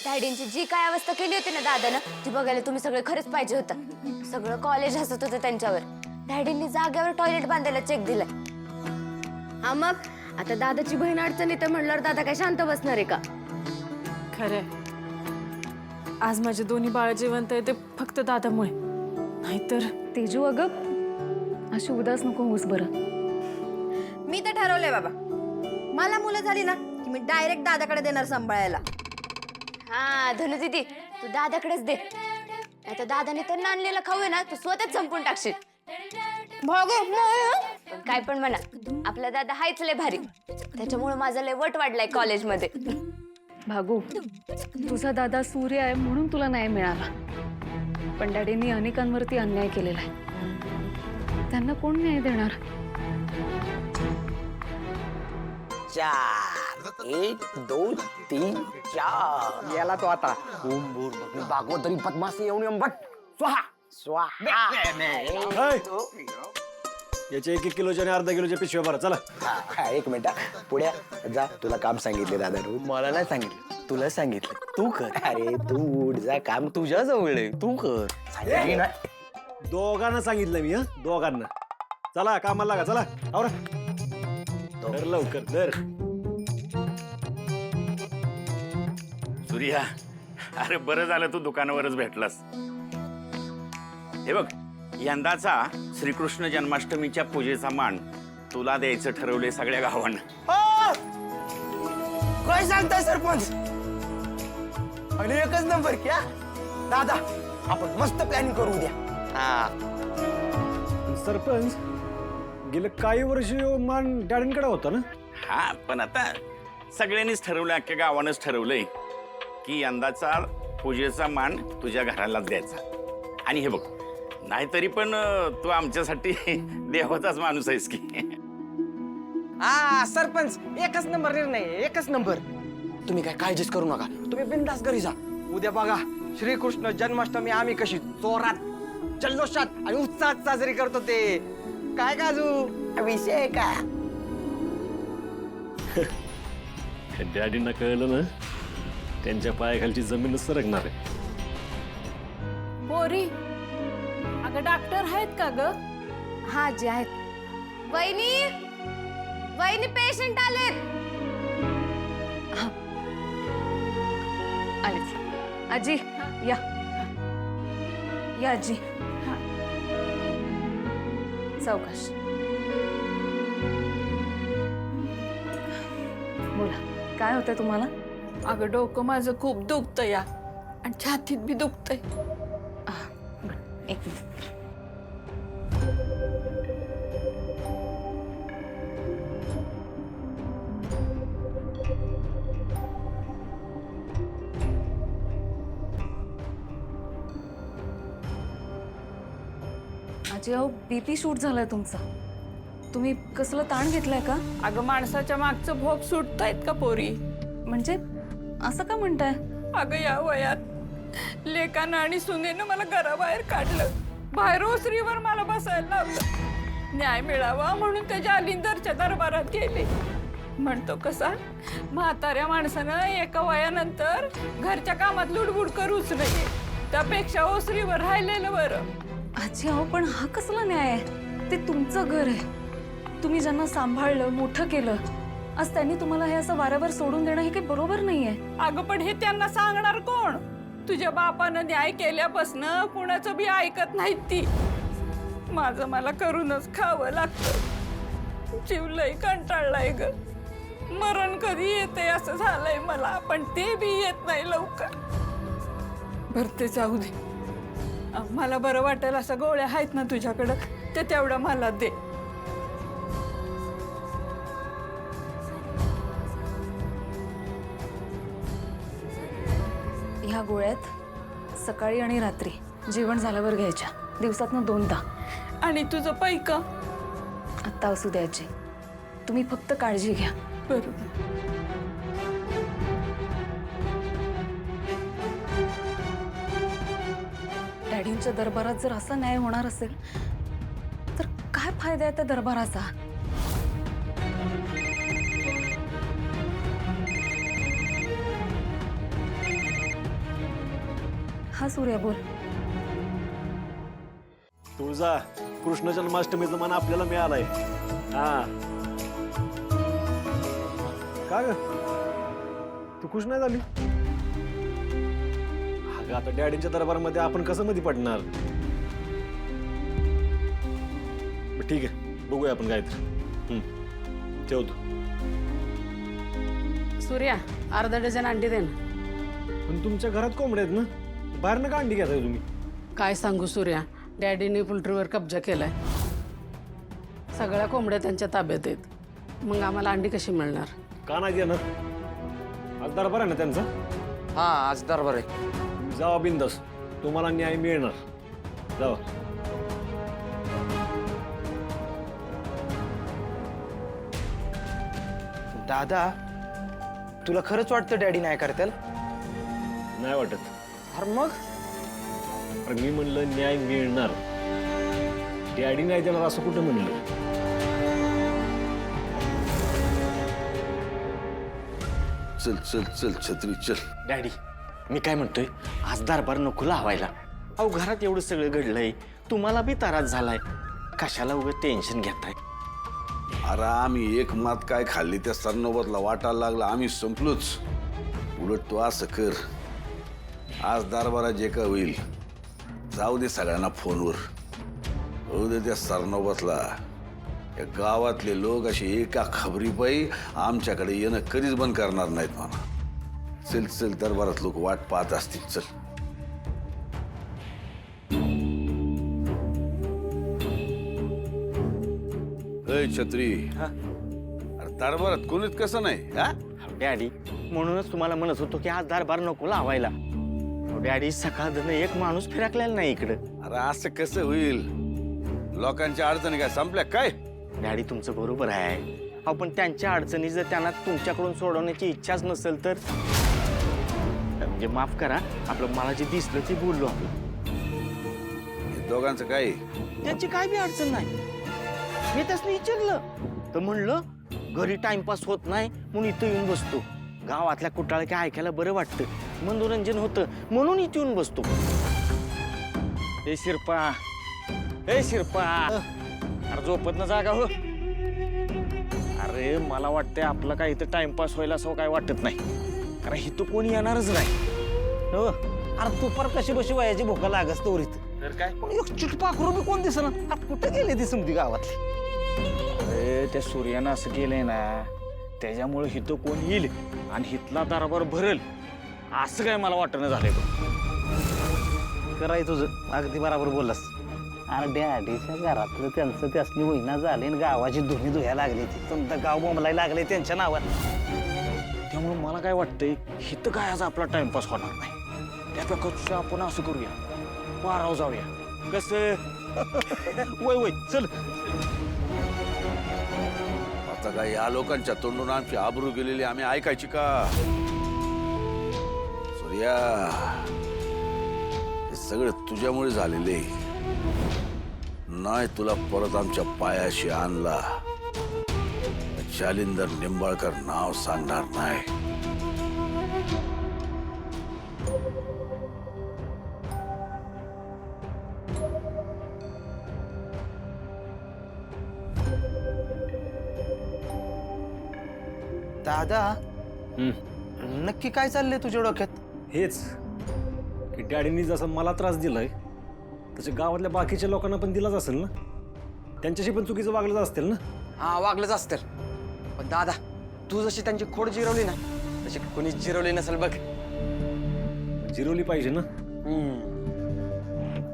डॅडींची जी काय अवस्था केली होती ना दादानं, ती बघायला तुम्ही सगळे खरंच पाहिजे होतं. सगळं कॉलेज हसत होतं त्यांच्यावर. डॅडींनी जागेवर टॉयलेट बांधायला चेक दिलाय. हा मग आता दादाची बहीण अडचणीत आहे म्हणल्यावर दादा काय शांत बसणार आहे का? खरंय, आज माझे दोन्ही बाळ जिवंत आहे ते फक्त दादामुळे. नाहीतर तेजू अगं अशी उदास नको होऊस बरं. मी तर ठरवलंय बाबा, मला मुलं झाली ना की मी डायरेक्ट दादाकडे देणार सांभाळायला. हा धनु दीदी, तू दादाकडेच दे. आता दादाने त्यांना आणलेलं खाऊ आहे ना, तू स्वतःच संपून टाकशील. पण काय पण म्हणा, आपला दादा हायच लय भारी. त्याच्यामुळे माझा लय वट वाढलाय कॉलेजमध्ये. भागू, तुझा दादा सूर्य आहे म्हणून तुला न्याय मिळाला. पण डॅडींनी अनेकांवरती अन्याय केलेला आहे. त्यांना कोण न्याय देणार? 4 1 2 3 4 याला तो आता ओम भूर्भुवः भागवतरी पद्मासी येऊन भट स्वाहा स्वाहा. याचे 1-1 किलोच्या आणि अर्धा किलोच्या पिशव्या भरा. चला. हा, एक मिनिट पुढे जा. तुला काम सांगितले दादा. मला नाही सांगितलं, तुला सांगितलं. तू कर. अरे तू उठ जा, काम तुझ्या जवळ आहे, तू कर. सांगितली ना. दोघांना सांगितलं मी. दोघांना. चला कामाला लागा. चला आवरा. धर लवकर धर. सूर्या, अरे बरं झालं तू दुकानावरच भेटलास. हे बघ, यंदाचा श्रीकृष्ण जन्माष्टमीच्या पूजेचा मान तुला द्यायचं ठरवले सगळ्या गावांना. काय सांगताय सरपंच? आणि एकच नंबर क्या दादा, आपण मस्त प्लॅनिंग करू उद्या. सरपंच, गेले काही वर्ष मान डॅडींकडे होता ना. हा, पण आता सगळ्यांनीच ठरवलं, अख्ख्या गावानंच ठरवलंय की यंदाचा पूजेचा मान तुझ्या घरालाच द्यायचा. आणि हे बघ, नाहीतरी पण तू आमच्यासाठी देवाचाच माणूस आहेस की. सरपंच, एकच नंबर निर्णय, एकच नंबर. तुम्ही काय काळजीच करू नका, तुम्ही बिनधास्त घरी जा. उद्या बघा श्रीकृष्ण जन्माष्टमी आम्ही कशी जोरात, जल्लोषात आणि उत्साहात साजरी करतो ते. काय काजू विषय का? डॅडींना कळलं ना, त्यांच्या पायाखालची जमीनच सरकणार आहे. पोरी, अगं डॉक्टर आहेत का ग? हा जी आहेत. वहिनी, वहिनी पेशंट आलेत. आलेच. आजी या या आजी. सावकाश. बोला, काय होतंय तुम्हाला? अगं डोकं माझं खूप दुखतं या, आणि छातीत बी दुखतंय. एक मिनिट. आजी, अहो बीपी शूट झालाय तुमचा. तुम्ही कसलं ताण घेतलाय का? अगं माणसाच्या मागचं भोग सुटतायत का पोरी? म्हणजे असं का म्हणताय? अगं या वयात लेकानं आणि सुनेनं मला घराबाहेर काढलं. बाहेर ओसरीवर मला बसायला लावलं. न्याय मिळावा म्हणून त्या जालिंदरच्या दरबारात गेले. म्हणतो कसा, म्हाताऱ्या माणसानं एका वयानंतर घरच्या कामात लुडबुड करूच नाही, त्यापेक्षा ओसरीवर राहिलेलं बरं. आजी, अहो पण हा कसला न्याय आहे? ते तुमचं घर आहे. तुम्ही ज्यांना सांभाळलं, मोठं केलं, आज त्यांनी तुम्हाला हे असं वाऱ्यावर सोडून देणं हे काही बरोबर नाहीये. अगं पण हे त्यांना सांगणार कोण? तुझ्या बापानं न्याय केल्यापासनं कुणाचं बी ऐकत नाहीत ती. माझं मला करूनच खावं लागतं. जीव लय कंटाळलाय ग. मरण कधी येते असं झालंय मला, पण ते बी येत नाही लवकर. भरते जाऊ दे. मला बरं वाटेल असं गोळ्या आहेत ना तुझ्याकडं, ते तेवढं मला दे. ह्या गोळ्यात सकाळी आणि रात्री जेवण झाल्यावर घ्यायच्या, दिवसातनं 2दा. आणि तुझं पैक आत्ता असू द्या आजी, तुम्ही फक्त काळजी घ्या. बरोबर. डॅडींच्या दरबारात जर असा न्याय होणार असेल तर काय फायदा आहे त्या दरबाराचा? हा सूर्या बोल. तुळजा, कृष्ण जन्माष्टमीचं मान आपल्याला मिळालंय. हा का ग तू खुश नाही झाली? अगं आता डॅडींच्या दरबारामध्ये आपण कसं मध्ये पडणार? बरं, ठीक आहे, बघूया आपण काहीतरी. ठेवतो. सूर्या अर्धा डझन अंडी दे ना. पण तुमच्या घरात कोंबड्या आहेत ना, बाहेरनं का अंडी घेताय तुम्ही? काय सांगू सूर्या, डॅडीने पोल्ट्रीवर कब्जा केलाय. सगळ्या कोंबड्या त्यांच्या ताब्यात आहेत. मग आम्हाला अंडी कशी मिळणार? का नाही देणार? आज दरबार आहे ना त्यांचा. हा आज दरबार आहे. तुम्ही जावा बिंदास, तुम्हाला न्याय मिळणार. जावा. दादा तुला खरंच वाटतं डॅडी नाही करतील? नाही वाटत. अरे मग अरे मी म्हणलं न्याय मिळणार, डॅडी नाही देणार असं कुठं म्हणलं? चल चल चल छत्री चल. डॅडी मी काय म्हणतोय, आज दरबार नको लावायला. अहो घरात एवढं सगळं घडलंय, तुम्हाला बी त्रास झालाय, कशाला उगाच टेन्शन घेताय? अरे आम्ही एक मात काय खाल्ली त्या सरनोबतला वाटायला लागला, आम्ही संपलोच. उलट तू असं कर, आज दरबारात जे का होईल जाऊ दे सगळ्यांना फोनवर. होऊ दे त्या सरनोबतला. या गावातले लोक असे एका खबरीपायी आमच्याकडे येणं कधीच बंद करणार नाहीत म्हणा. चल चल, दरबारात लोक वाट पाहत असतील. चल. अय छत्री, अरे दरबारात कोणीच कसं नाही. हा डॅडी म्हणूनच तुम्हाला म्हणत होतो की आज दरबार नको लावायला. डॅडी सकाळ एक माणूस फिरकलेला नाही इकडं. अरे असं कसं होईल? लोकांच्या अडचणी काय संपल्या काय? डॅडी तुमचं बरोबर आहे. अहो पण त्यांच्या अडचणी जर त्यांना तुमच्याकडून सोडवण्याची इच्छाच नसेल तर म्हणजे माफ करा, आपलं मला जे दिसलं ते बोललो आपलं. हे दोघांचं काय? त्यांची काय बी अडचण नाही. मी त्यासनी विचारलं तर म्हणलं घरी टाइमपास होत नाही म्हणून इथं येऊन बसतो. गावातल्या कुटाळ काय ऐकायला बरं वाटतं, मनोरंजन होतं म्हणून इथे येऊन बसतो. ए शिरपा, ए शिरपा, अरे झोपत ना जागा हो. अरे मला वाटतंय आपलं काय इथं टाइमपास व्हायला असं काय वाटत नाही, कारण इथं कोणी येणारच नाही. हो अरे तू पर कशी बशी वयाची भोका लागस तोरीत तर काय. पण एक चिटपाखरू बी कोण दिसना. आता कुठं गेले ती समधी गावातली? अरे त्या सूर्यानं असं केलंय ना, त्याच्यामुळे हिथं कोण येईल आणि हिथला दरबार भरल असं काय मला वाटणं झालंय. कराय तुझं अगदी बरोबर बोललास. अरे डॅडीच्या घरातलं त्यांचं त्यासनी वहिना झाले आणि गावाची धुणी धुया लागली, तुमचं गाव बोंबलायला लागले त्यांच्या नावात. त्यामुळे मला काय वाटतंय, हिथं काय आज आपला टाइमपास होणार नाही. त्यापेक्षा आपण असं करूया, पाराव जाऊया. कसं? वय वय चल. आता काय या लोकांच्या तोंडून आमची आबरू गेलेली आम्ही ऐकायची का? सूर्या, हे सगळं तुझ्यामुळे झालेले. नाही तुला परत आमच्या पायाशी आणला, जालिंदर निंबाळकर नाव सांगणार नाही. दादा नक्की काय चाललंय तुझ्या डोक्यात? हेच की डॅडींनी जसं मला त्रास दिलाय तसे गावातल्या बाकीच्या लोकांना पण दिलाच असेल ना. त्यांच्याशी पण चुकीचं वागलंच असतील ना. हा वागलंच असतं. पण दादा तू जशी त्यांची खोड जिरवली ना, तशी कोणी जिरवली नसेल बघ. जिरवली पाहिजे ना.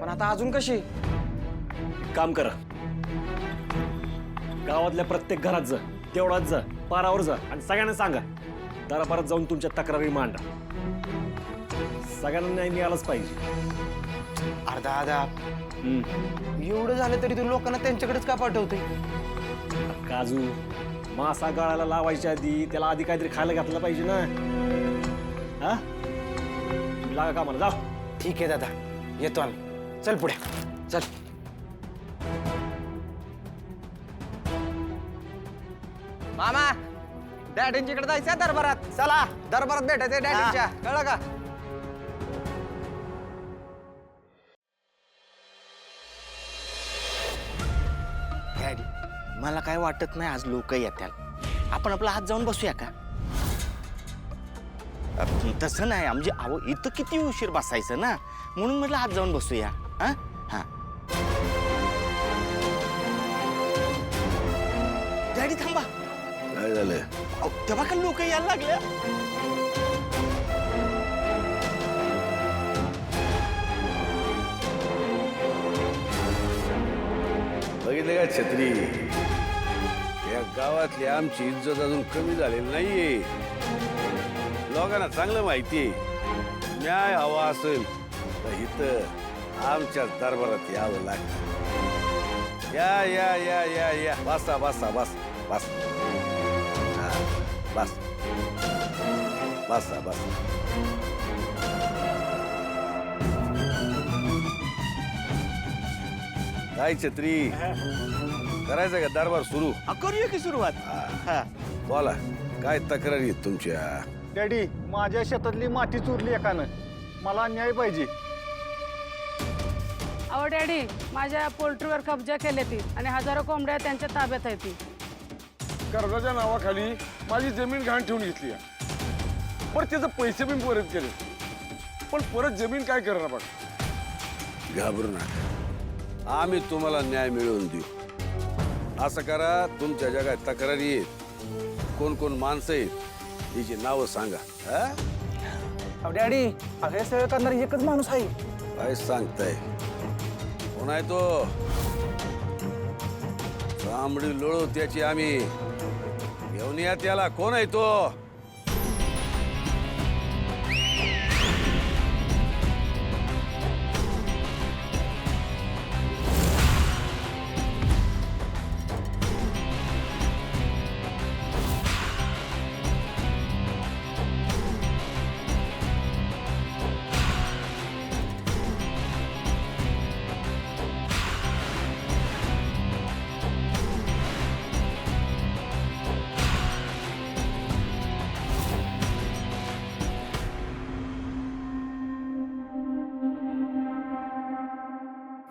पण आता अजून कशी? एक काम करा, गावातल्या प्रत्येक घरात जा, तेवढाच जा, पारावर जा आणि सगळ्यांना सांगा, दरबारात जाऊन तुमच्या तक्रारी मांडा. सगळ्यांना न्याय मिळालाच पाहिजे. अरे दादा एवढं झालं तरी तू लोकांना त्यांच्याकडेच का पाठवते? काजू मासा गळाला लावायच्या आधी त्याला आधी काहीतरी खायला घातलं पाहिजे ना. हा तुम्ही लागा कामाला, जाऊ. ठीक आहे दादा, येतो आम्ही. चल पुढे चल. मामा डॅडींच्याकडे जायचंय दरबारात. चला दरबारात भेटायचंय डॅडींच्या, कळलं का? मला काय वाटत नाही आज लोक येत्याल. आपण आपला हात जाऊन बसूया का? तसं नाही म्हणजे अहो इथं किती उशीर बसायचं ना, म्हणून म्हटलं हात जाऊन बसूया. हा हा डॅडी थांबा. काय झालं? अहो, तेव्हा का लोक यायला लागल्या? बघितलं का छत्री? या गावातली आमची इज्जत अजून कमी झालेली नाहीये. लोकांना चांगलं माहितीये, न्याय हवा असेल तर इथं आमच्याच दरबारात यावं लागतं. या या या या या बसा बसा बस बस हा, बस बसा बस. काय छत्री, करायचं का दरबार सुरू? करूया की सुरुवात. हा बोला, काय तक्रारी आहेत तुमच्या? डॅडी, माझ्या शेतातली माती चोरली एकानं, मला न्याय पाहिजे. अहो डॅडी, माझ्या पोल्ट्रीवर कब्जा केले ती आणि हजारो कोंबड्या त्यांच्या ताब्यात आहेत. ती कर्जाच्या नावाखाली माझी जमीन घाण ठेवून घेतली आहे. पण त्याचे पैसे पण परत केले, पण परत जमीन काय करणार बघ. घाबरू नका, आम्ही तुम्हाला न्याय मिळवून देऊ. असं करा, तुमच्या जगात तक्रारी आहेत, कोण कोण माणसं आहेत तिची नावं सांगा. हा? डॅडी, हे सगळं करणार एकच माणूस आहे. काय सांगताय? कोण आहे तो? चांबडी लोळू त्याची आम्ही घेऊन या त्याला. कोण आहे तो?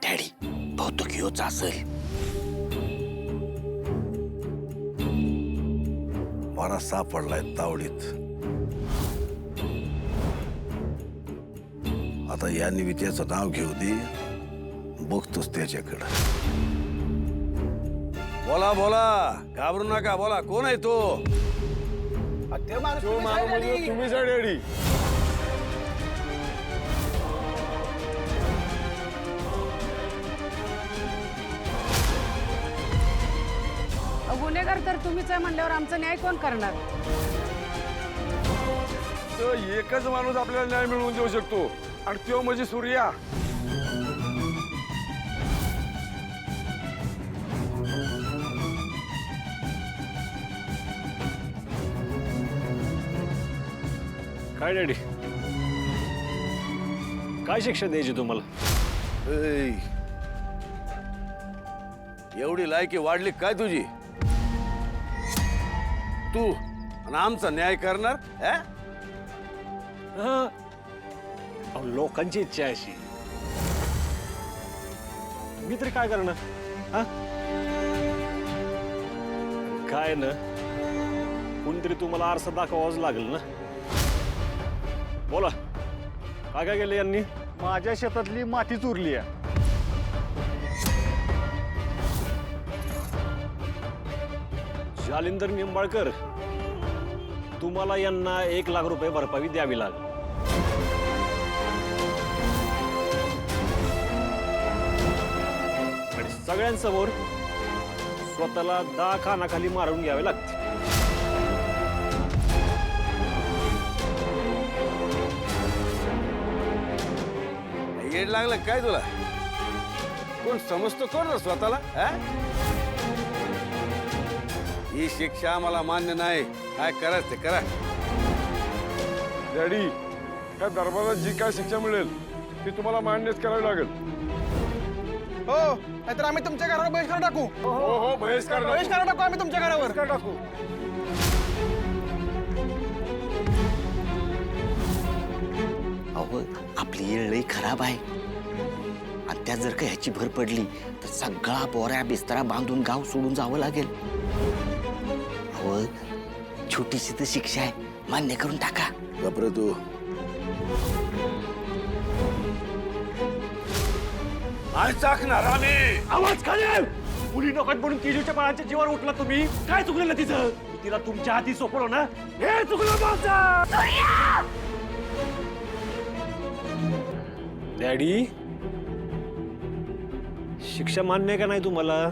डॅडी, बहुतेक ह्योच असेल. मला सापडलाय तावडीत. आता या निमित्ताचं नाव घेऊ दे, बघतोच त्याच्याकडं. बोला बोला, घाबरू नका, बोला. कोण आहे तो? तुम्हीच आहे डॅडी. गुन्हेगार तर तुम्हीच आहे म्हणल्यावर आमचा न्याय कोण करणार? तर एकच माणूस आपल्याला न्याय मिळवून देऊ शकतो, आणि तो म्हणजे सूर्या. काय डॅडी, काय शिक्षा द्यायची तुम्हाला? ऐ, एवढी लायकी वाढली काय तुझी? तू आणि आमचा न्याय करणार? अहो, लोकांची इच्छा आहे अशी, मी तरी काय करणार? हा? काय ना, कोणतरी तुम्हाला आरसा दाखवावाच लागेल ना. बोला, काय काय केलं यांनी? माझ्या शेतातली माती चोरली आहे. जालिंदर निंबाळकर, तुम्हाला यांना 1 लाख रुपये भरपाई द्यावी लागेल. आणि सगळ्यांसमोर स्वतःला 10 कानाखाली मारून घ्यावे लागते. येड लागलं काय तुला? कोण समजतो कोण ना स्वतःला? ही शिक्षा आम्हाला मान्य नाही. काय करायचं ते करा. डॅडी, या दरबारात जी काय शिक्षा मिळेल ती तुम्हाला मान्यच करावी लागेल. हो, नाहीतर आम्ही तुमच्या घरावर बहिष्कार टाकू. हो हो, बहिष्कार टाकू आम्ही तुमच्या घरावर. टाकू. अहो, आपली येळ लई खराब आहे. आणि त्यात जर का ह्याची भर पडली तर सगळा बोऱ्या बिस्तरा बांधून गाव सोडून जावं लागेल. अहो, छोटीशी तर शिक्षा आहे, मान्य करून टाका. बापरे तू आणि चाकणार आम्ही आवाज खाली. मुली नकोत म्हणून केजूच्या बाळाच्या जीवावर उठला तुम्ही. काय चुकलेलं तिचं? तिला तुमच्या हाती सोपवलं ना, हे चुकलं माझं. डॅडी, शिक्षा मान्य आहे का नाही तुम्हाला?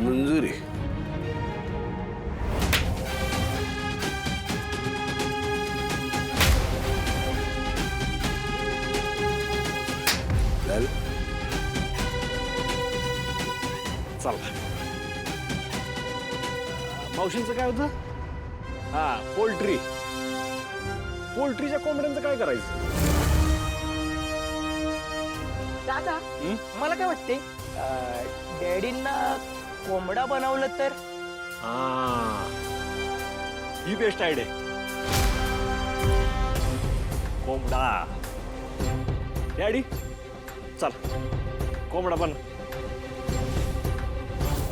मंजुरी. चल. चला. मावशींचं काय होतं? हा, पोल्ट्री. पोल्ट्रीच्या कोंबड्यांचं काय करायचं? दादा मला काय वाटते डॅडींना कोंबडा बनवलं तर? हा, ही बेस्ट आयडिया. कोंबडा. डॅडी चल, कोंबडा बन.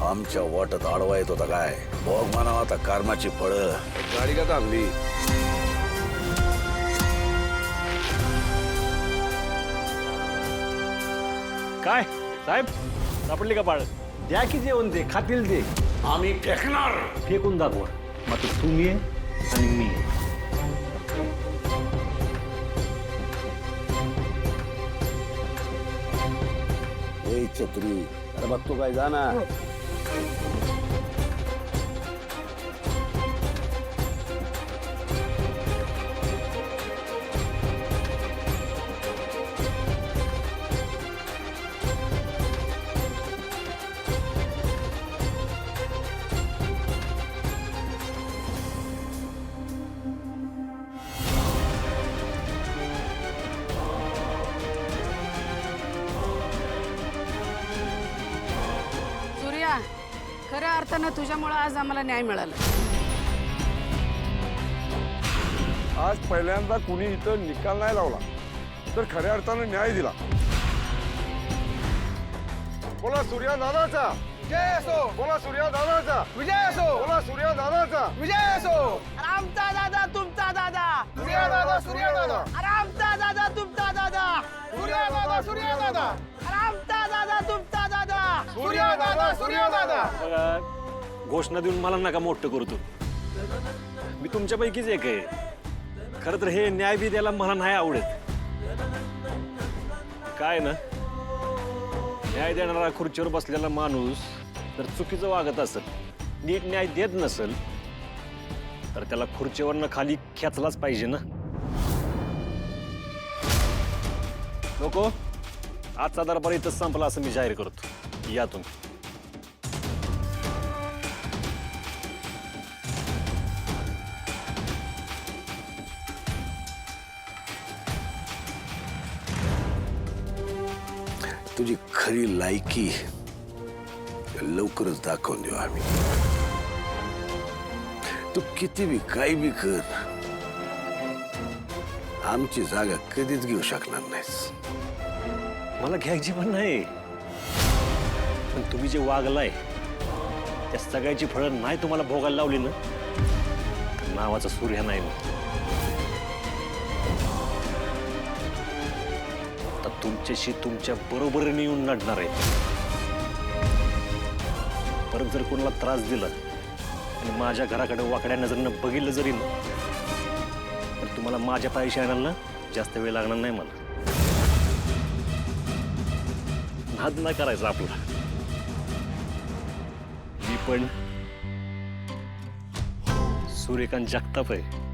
आमच्या वाटत आडवा येत होता काय? भोग म्हणावं आता कर्माची फळं. गाडी का थांबली? काय साहेब, सापडली का बाळ? द्या की जेवण, ते खातील ते. आम्ही फेकणार. फेकून दाखवा. मग तुम्ही आणि मी. ए छत्री, अरे बघतो काय जा ना. सूर्या, खऱ्या अर्थानं तुझ्यामुळं आज आम्हाला न्याय मिळाला. आज पहिल्यांदा कुणी इथं निकाल नाही लावला तर खऱ्या अर्थानं न्याय दिला. बोला सूर्या दादाचा जय असो. बोला सूर्या दादाचा विजय असो. बोला सूर्या दादाचा विजय असो. आमचा दादा तुमचा दादा. सूर्या दादा सूर्या दादा. आमचा दादा तुमचा दादा. सूर्या दादा सूर्या दादा. आमचा दादा तुमचा दादा. सूर्या दादा सूर्या दादा. बघा, घोषणा देऊन मला नका मोठं करतो. मी तुमच्यापैकीच एक आहे. खरं तर हे न्याय बी द्यायला मला नाही आवडत. काय ना, न्याय देणारा खुर्चीवर बसलेला माणूस जर चुकीचं वागत असेल, नीट न्याय देत नसेल, तर त्याला खुर्चीवरनं खाली खेचलाच पाहिजे ना. नको, आजचा दरबार इथंच संपला असं मी जाहीर करतो. या तुम्ही. तुझी खरी लायकी लवकरच दाखवून देऊ आम्ही. तू किती बी काही बी कर, आमची जागा कधीच घेऊ शकणार नाहीस. मला घ्यायची पण नाही, पण तुम्ही जे वागलाय त्या सगळ्याची फळं नाही तुम्हाला भोगायला लावली ना, तर नावाचा सूर्य नाही ना. आता तुमच्याशी तुमच्या बरोबरीने येऊन लढणार आहे. परत जर कोणाला त्रास दिला आणि माझ्या घराकडे वाकड्या नजरेनं बघितलं जरी ना, तर तुम्हाला माझ्या पायाशी आणायला जास्त वेळ लागणार नाही. मला नाद नाही करायचा आपला. मी पण सूर्यकांत जगताप आहे.